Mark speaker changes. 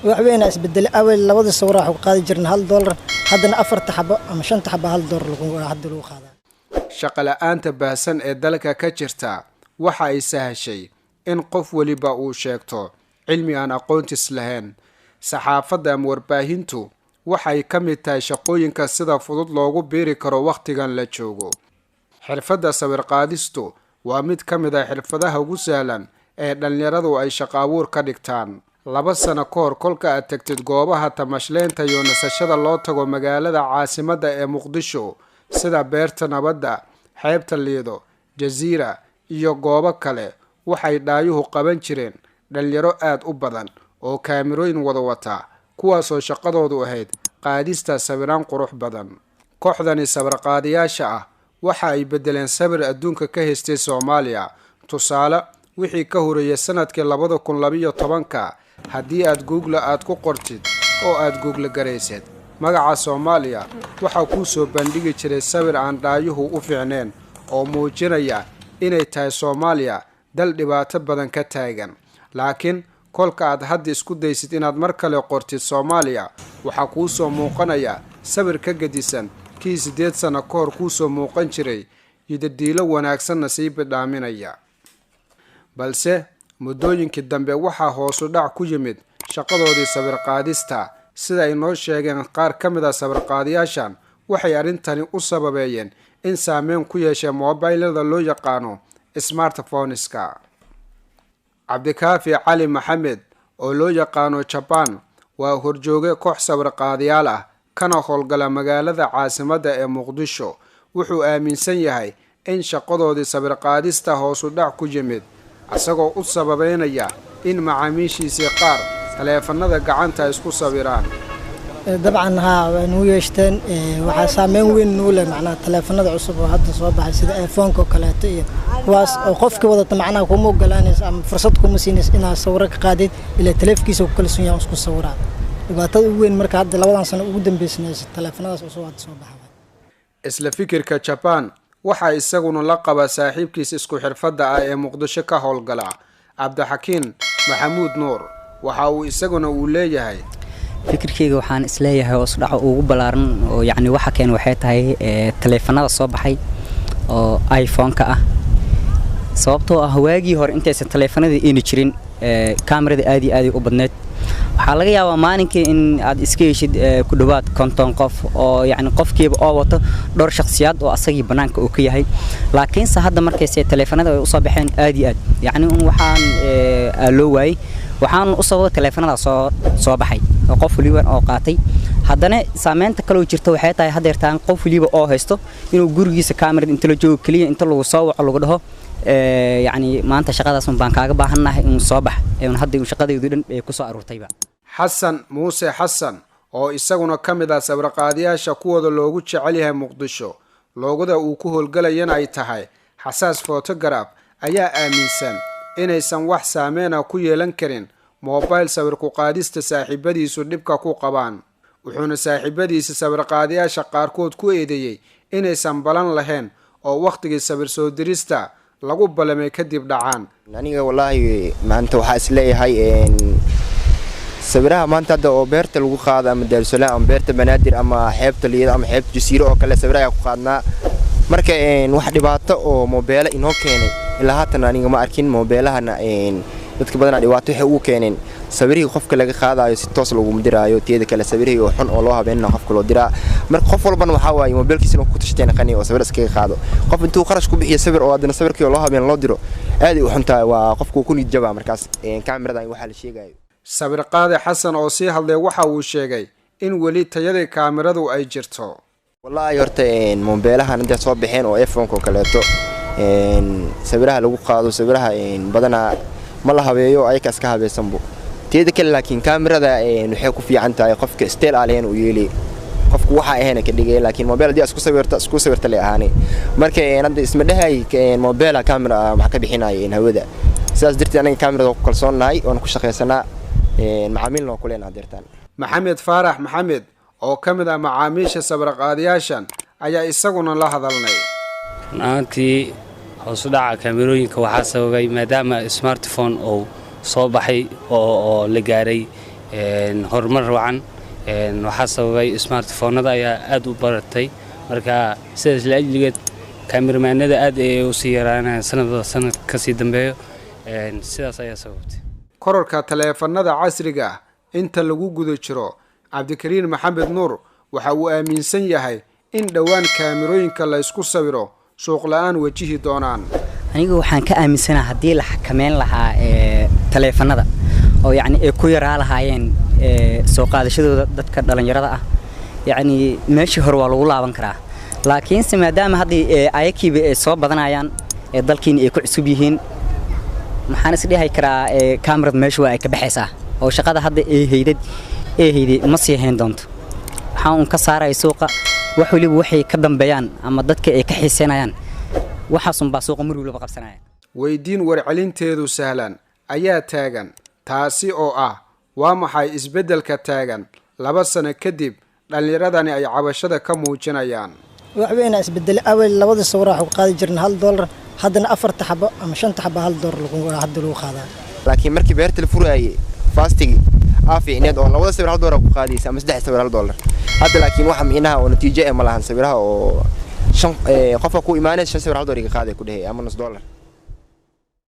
Speaker 1: وحوينا اسبدل أول لبض الصورة قاعد جرنا $1 هذا أفر تحبة أم 5 تحبة $1 لكم حد لو خذا
Speaker 2: shaqo la'aanta baahsan ee dalka ka jirta waxa ay sahashay in qof waliba uu sheegto cilmi aan aqoontis lahayn saxaafadda ama warbaahintu waxay ka mid tahay shaqooyinka sida fudud loogu beeri karo waqtigan la joogo xirfadda sawir qaadistu waa mid ka mid ah xirfadaha ugu sahlan ee dhalinyaradu ay shaqo abuur ka dhigtaan 2 sano ka hor kolka aad tagtid goobaha tamashleynta iyo nasashada loo tago magaalada caasimadda ee Muqdisho sida beerta nabadda xeebta Liido Jazeera iyo goobo kale waxay dhaayuhu qaban jireen dhalinyaro aad u badan oo kaamirooyin wada wata kuwaas oo shaqadoodu ahayd qaadista sawiraan qurux badan kooxdani sawir qaadiyaasha ah waxa ay bedeleen sawir adduunka ka haystay Soomaaliya tusaale wixii ka horeeyay sanadkii 2012 haddii aad Google aad ku qortid oo aad Google garaysid magaca Soomaaliya waxa ku soo bandhigi jiray sawir aan dhaayuhu u fiicneen oo muujinaya inay tahay Soomaaliya dal dhibaato badan ka taagan laakiin kolka aad hadda isku daysid inaad mar kale qortid Soomaaliya waxa ku soo muuqanaya sawir ka gadisan kii 8 sano ka hor ku soo muuqan jiray yidadiilo wanaagsan nasiib dhaaminaya balse muddooyinkii dambe waxa hoos u dhac ku yimid shaqadoodii sawir qaadista sida ay noo sheegeen qaar ka mid ah sawir qaadiyaashan waxay arintani u sababeeyeen in saameyn ku yeeshay mobilada loo yaqaano smartphoneska Cabdikaafi Cali Maxamed oo loo yaqaano Japan waa horjooge koox sawir qaadiyaal ah kana howlgala magaalada caasimadda ee Muqdisho wuxuu aaminsan yahay in shaqadoodii sawir qaadista hoos u dhac ku yimid asagoo u sababeynaya in macaamiishiisa qaar taleefanada gacanta isku sawiraan
Speaker 1: dabcan ها نويشتن وحسامين وين نقول معنا تلفونات عصب وهذا صوب حسيد ايفون كوكلاتي واس قفك وضت معنا كومو غلانيس ام فرصتكم مسينس انا صورك قاديد الى تلفكيس كل سنه اسكو صورات dhibaatada weyn marka hadda 2 sano ugu dambeysnay taleefanadaas soo wada soo baxay
Speaker 2: isla fikirka Japan waxa isaguna la qaba saaxiibkiis isku xirfada ah ee Muqdisho ka howlgala Cabdixakiin Maxamuud Nuur waxa uu isaguna uu leeyahay
Speaker 3: fikirkeyga waxaan isleeyahay oo dhaco ugu balaaran oo yaani waxa keen waxay tahay taleefanada soo baxay oo iPhone-ka ah sababtoo ah waagii hore intaysan taleefanada in jirin kaamirada aad u badneed waxa laga yaabaa maalinkii in aad iska heshid ku dhawaad konton qof oo yaani qofkiiba oo wato dhowr shakhsiyaad oo asagii banaanka uu ka yahay laakiin hadda markay taleefanada ay u soo baxeen aad yaani waxaan loo waayay waxaan u soo taleefanada soo baxay oo qof waliba oo qaatay haddana saameynta kale oo jirta waxay tahay hadeertaan qof waliba oo haysto inuu gurigiisa kaamirada inta la joogo kaliya inta lagu soo waco lagu dhaho يعني ما أنت شقادة اسمه بانكاغ باهنا إنه صباح إنه هذا وشقادة يدرن كوسا أروتيبا
Speaker 2: حسن موسى حسن أو إسقنا كمدا سبر قادية شكوى ذا لوجود عليها مقدشو لوجود وكوه الجليان أي تهاي حساس فوتوغراف أيا آمنسن إن يسمى واحد سامين أو كوي لنكرين موبايل سبر قاديس تساحب بدي يسولب كوكو قبان وحون ساحب بدي سبر قادية شقار كود كوي دي إن يسمى بلان لهن أو وقت سبر سودريستا lagu balamay kadib dhacaan
Speaker 4: aniga wallahi maanta waxa isleeyahay sawiraha maanta oo beerta lagu qaado ama Daarsalaam ama beerta Banaadir ama xeebta Liido ama xeebta Jasiiro oo kale sawiraha ku qaadnaa marka wax dhibaato oo mobilada inoo keenay ilaa haatan aniga ma arkin mobilahana dadka badan dhibaato waxay u keeneen sawirihii qofka laga qaadayo si toos lagu mudiraayo teeda kale sawirihii oo xun oo loo habeenna qofka loo diraa marka qof walban waxa waay mobilkiisa inuu ku tashteen qani oo sawir iskaga qaado qof intuu kharash ku bixiyo sawir oo adna sawirkii loo habeen loo diro aad u xuntaa waa qofku ku nid jaba markaas kaamirada waxa la sheegayo
Speaker 2: sawir qaade Xasan oo si hadlay waxa uu sheegay in wali tayada kaamiradu ay jirto
Speaker 4: wallahi horta mobilahan inta soo bixeen oo iPhone-ka kaleeto sawiraha lagu qaado sawiraha badana ma la habeeyo ay ka iska habeesanbo teeda kale laakiin kaamirada waxay ku fiican tahay qofka style aleen u yeeli qofku waxa ahayn ka dhigay laakiin mobile isku sawirta la ahaanay marka hadda isma dhahay mobile kaamira ma ka bixinayeen hawada sidaas dirtii aniga kaamirada ku kalsoonahay oo ku shaqeysanaa macaamilna ku leenahay dirtaan
Speaker 2: Maxamed Faarax Maxamed oo kamid ah macaamiisha sawir qaadiyaashan ayaa isaguna la hadalnay
Speaker 5: naantii hoos u dhaca kaamirooyinka waxa sababay maadaama smartphone oo soo baxay oo la gaaray horumar wacan waxaa sababay smartphone-nada ayaa aad u baratay marka sidaas la ajligeed kaamiramanada aad ay u sii yaraanayaan sanad ka sii dambeeyo sidaas ayaa sababtay
Speaker 2: kororka taleefanada casriga ah inta lagu guda jiro cabdikariin maxamed nuur waxa uu aaminsan yahay in dhawaan kaamirooyinka la isku sawiro suuq la'aan wajihi doonaan
Speaker 3: anigu waxaan ka aaminsanahay haddii la xakameyn lahaa taleefanada oo yacni ay ku yaraa lahaayeen soo qaadashadooda dadka dhalinyarada ah yacni meeshii hore waa lagu laaban karaa laakiinse maadaama haddii ayakiiba ay soo badanayaan dalkiina ay ku cusub yihiin maxaan is dhihi karaa kaamirad meesha waa ay ka baxaysaa oo shaqada hadda ay hayday ma sii hayn doonto waxaan un ka saaray suuqa wax waliba waxay ka dambeeyaan ama dadka ay ka xiiseynayaan waxaasun baa suuqa mar waliba qabsanaya
Speaker 2: weydiin warcelinteedu sahlan ayaa taagan taasi oo ah waa maxay isbeddelka taagan 2 sano kadib dhalinyaradani ay cabashada ka muujinayaan
Speaker 1: wax weyn isbedel awal labada sawir waxa ku qaadi jirnay $1 haddana 4 xabo ama 5 xabo $1 lagu qaadaa
Speaker 4: laakiin markii beerta la furayay fasting afiineed oo labada sawir $1 ku qaadaysa ama 3 sawir $1 hadda laakiin waxa miinaha oo natiijo ma lahan sawiraha oo qofka ku iimaanay 5 sawir $1 ka qaaday ku dhahay ama $1